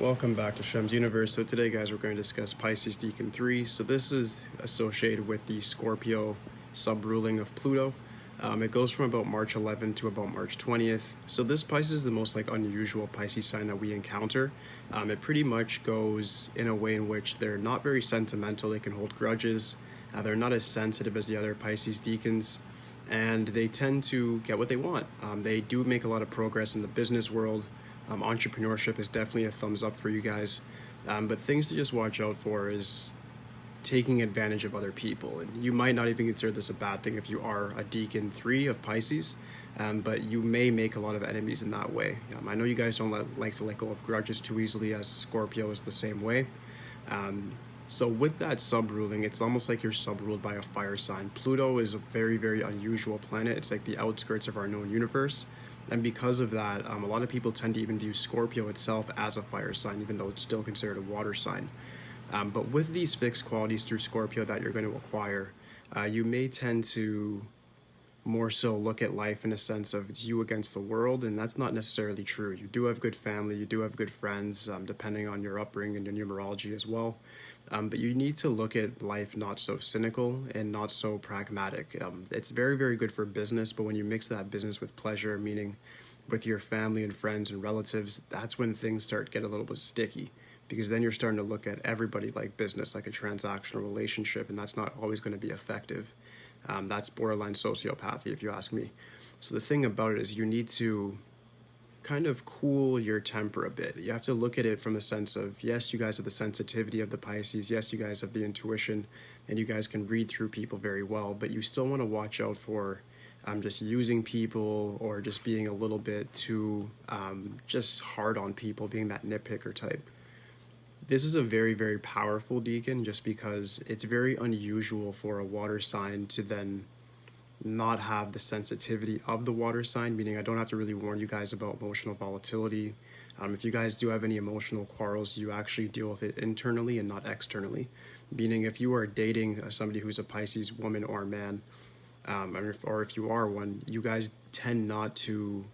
Welcome back to Shemsuniverse. So today, guys, we're going to discuss Pisces Decan 3. So this is associated with the Scorpio sub-ruling of Pluto. It goes from about March 11th to about March 20th. So this Pisces is the most unusual Pisces sign that we encounter. It pretty much goes in a way in which they're not very sentimental. They can hold grudges. They're not as sensitive as the other Pisces Decans. And they tend to get what they want. They do make a lot of progress in the business world. Entrepreneurship is definitely a thumbs up for you guys. But things to just watch out for is taking advantage of other people. And you might not even consider this a bad thing if you are a Decan 3 of Pisces, but you may make a lot of enemies in that way. I know you guys don't like to let go of grudges too easily, as Scorpio is the same way. So with that sub-ruling, it's almost like you're sub-ruled by a fire sign. Pluto is a very, very unusual planet. It's like the outskirts of our known universe. And because of that, a lot of people tend to even view Scorpio itself as a fire sign, even though it's still considered a water sign. But with these fixed qualities through Scorpio that you're going to acquire, you may tend to more so look at life in a sense of it's you against the world, and that's not necessarily true. You do have good family, you do have good friends, depending on your upbringing and your numerology as well. But you need to look at life not so cynical and not so pragmatic. It's very, very good for business, but when you mix that business with pleasure, meaning with your family and friends and relatives, that's when things start to get a little bit sticky, because then you're starting to look at everybody like business, like a transactional relationship, and that's not always going to be effective. That's borderline sociopathy, if you ask me. So the thing about it is you need to kind of cool your temper a bit. You have to look at it from the sense of, yes, you guys have the sensitivity of the Pisces, yes, you guys have the intuition, and you guys can read through people very well, but you still want to watch out for just using people or just being a little bit too just hard on people, being that nitpicker type. This is a very, very powerful Decan just because it's very unusual for a water sign to then not have the sensitivity of the water sign, meaning I don't have to really warn you guys about emotional volatility. If you guys do have any emotional quarrels, you actually deal with it internally and not externally. Meaning if you are dating somebody who's a Pisces woman or man, or if you are one, you guys tend not to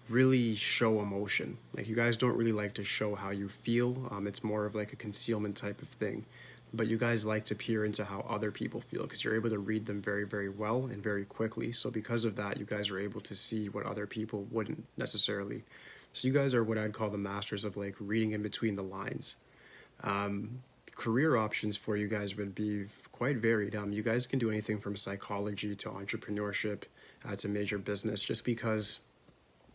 really show emotion. Like, you guys don't really like to show how you feel. It's more of like a concealment type of thing. But you guys like to peer into how other people feel because you're able to read them very, very well and very quickly. So because of that, you guys are able to see what other people wouldn't necessarily. So you guys are what I'd call the masters of like reading in between the lines. Career options for you guys would be quite varied. You guys can do anything from psychology to entrepreneurship to major business, just because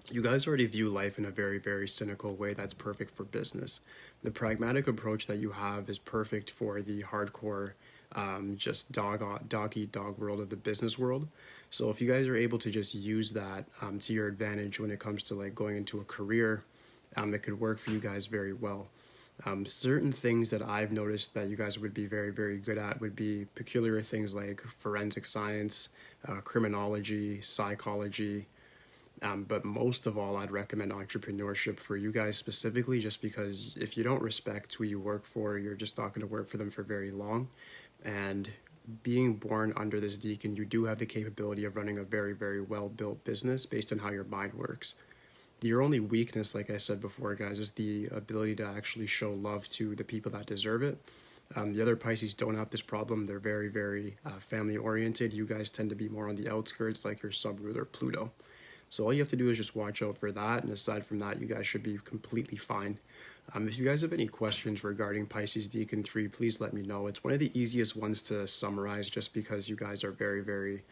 you guys already view life in a very, very cynical way that's perfect for business. The pragmatic approach that you have is perfect for the hardcore, just dog eat dog world of the business world. So if you guys are able to just use that to your advantage when it comes to like going into a career, it could work for you guys very well. Certain things that I've noticed that you guys would be very, very good at would be peculiar things like forensic science, criminology, psychology. But most of all, I'd recommend entrepreneurship for you guys specifically, just because if you don't respect who you work for, you're just not going to work for them for very long. And being born under this Decan, you do have the capability of running a very, very well-built business based on how your mind works. Your only weakness, like I said before, guys, is the ability to actually show love to the people that deserve it. The other Pisces don't have this problem. They're very, very family-oriented. You guys tend to be more on the outskirts, like your sub-ruler Pluto. So all you have to do is just watch out for that, and aside from that, you guys should be completely fine. If you guys have any questions regarding Pisces Decan 3, please let me know. It's one of the easiest ones to summarize just because you guys are very, very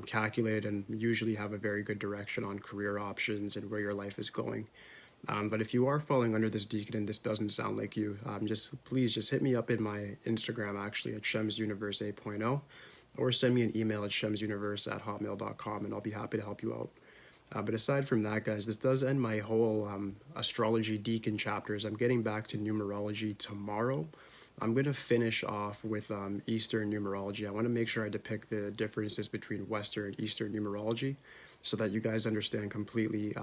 calculated and usually have a very good direction on career options and where your life is going. But if you are falling under this Decan and this doesn't sound like you, please just hit me up in my Instagram, actually, at Shemsuniverse 8.0, or send me an email at shemsuniverse@hotmail.com, and I'll be happy to help you out. But aside from that, guys, this does end my whole astrology Decan chapters. I'm getting back to numerology tomorrow. I'm going to finish off with Eastern numerology. I want to make sure I depict the differences between Western and Eastern numerology so that you guys understand completely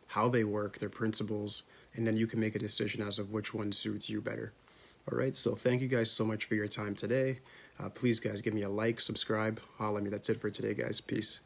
how they work, their principles, and then you can make a decision as of which one suits you better. All right, so thank you guys so much for your time today. Please, guys, give me a like, subscribe, holla at me. That's it for today, guys. Peace.